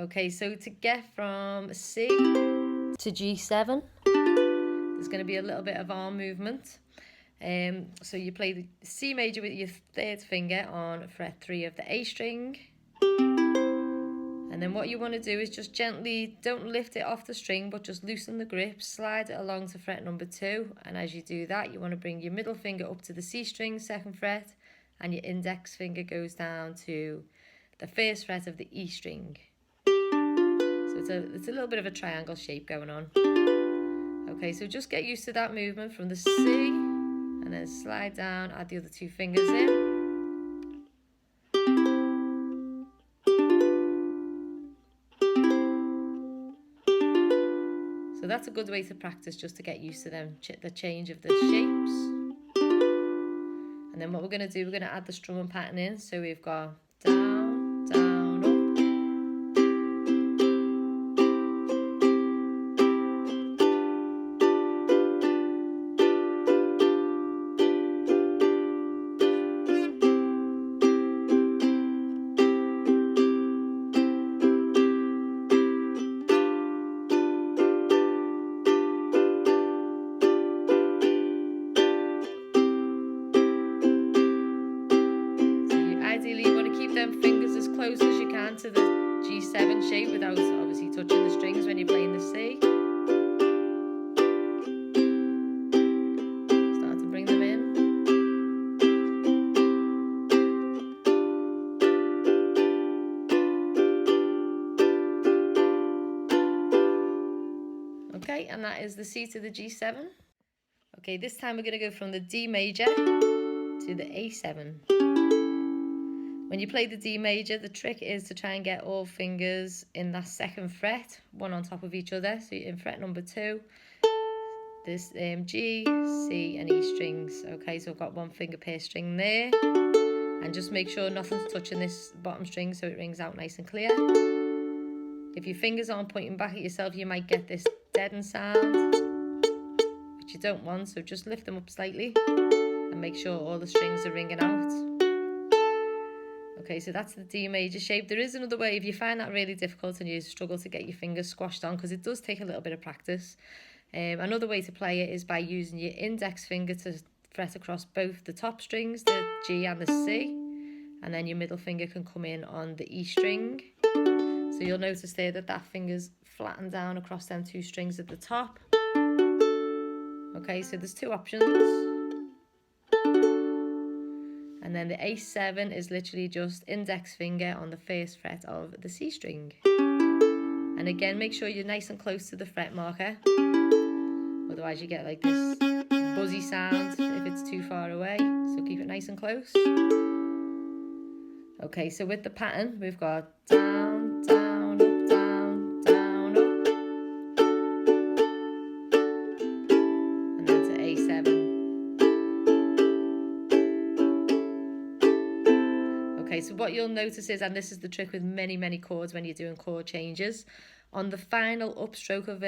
Okay, so to get from C to G7, there's going to be a little bit of arm movement. So you play the C major with your third finger on fret 3 of the A string. And then what you want to do is just gently, don't lift it off the string, but just loosen the grip, slide it along to fret number 2. And as you do that, you want to bring your middle finger up to the C string, 2nd fret, and your index finger goes down to the 1st fret of the E string. So it's a little bit of a triangle shape going on. Okay, so just get used to that movement from the C, and then slide down, add the other 2 fingers in. So that's a good way to practice, just to get used to the change of the shapes. And then what we're going to do, we're going to add the strumming pattern in. So we've got down, down, up. Ideally, you want to keep them fingers as close as you can to the G7 shape without obviously touching the strings when you're playing the C. Start to bring them in. Okay, and that is the C to the G7. Okay, this time we're going to go from the D major to the A7. When you play the D major, the trick is to try and get all fingers in that 2nd fret, one on top of each other. So in fret number 2, this G, C and E strings. Okay, so I've got 1 finger per string there. And just make sure nothing's touching this bottom string so it rings out nice and clear. If your fingers aren't pointing back at yourself, you might get this deadened sound, which you don't want. So just lift them up slightly and make sure all the strings are ringing out. Okay, so that's the D major shape. There is another way if you find that really difficult and you struggle to get your fingers squashed on, because it does take a little bit of practice. Another way to play it is by using your index finger to fret across both the top strings, the G and the C, and then your middle finger can come in on the E string. So you'll notice there that that finger's flattened down across them 2 strings at the top. Okay, so there's 2 options. And then the A7 is literally just index finger on the 1st fret of the C string. And again, make sure you're nice and close to the fret marker. Otherwise you get like this buzzy sound if it's too far away. So keep it nice and close. Okay, so with the pattern, we've got down, down, up, down, down, up. And then to A7. Okay, so what you'll notice is, and this is the trick with many chords when you're doing chord changes, on the final upstroke of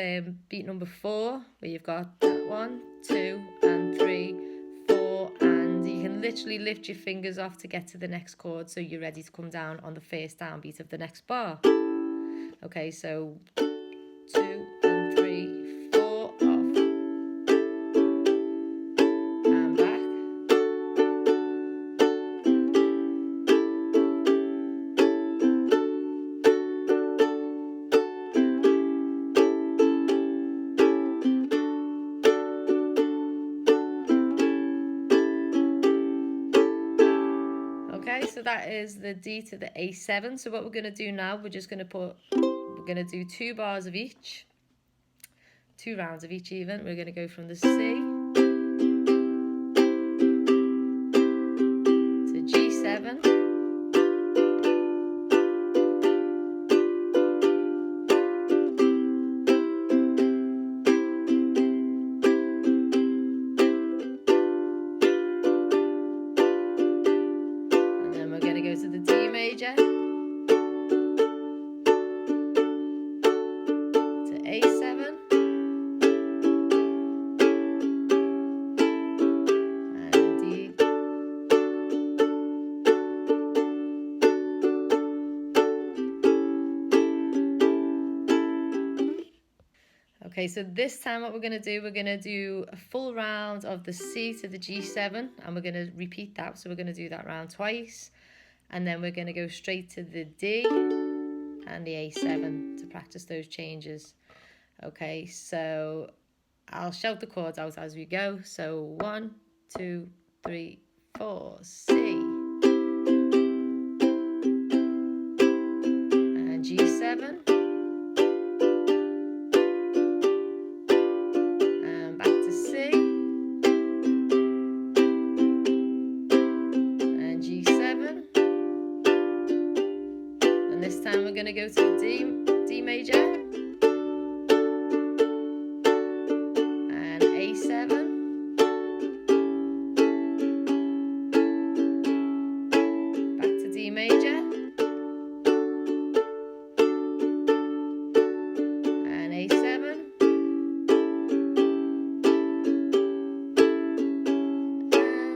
beat number 4, where you've got 1, 2 and 3, 4, and you can literally lift your fingers off to get to the next chord, so you're ready to come down on the 1st downbeat of the next bar. Okay, so 2 and 3, 4 off, and back. Okay, so that is the D to the A7. So what we're going to do now, we're going to do 2 bars of each, 2 rounds of each even. We're going to go from the C to G7. To the D major, to A7, and D, Okay, so this time what we're going to do a full round of the C to the G7, and we're going to repeat that. So we're going to do that round twice, and then we're going to go straight to the D and the A7 to practice those changes. Okay, so I'll shout the chords out as we go. So 1, 2, 3, 4, C. And G7. And back to C. And G7. And this time we're going to go to D major. D major and A7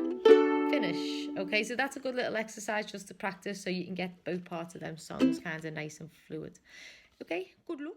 and finish. Okay, so that's a good little exercise just to practice so you can get both parts of them songs kind of nice and fluid. Okay, good luck.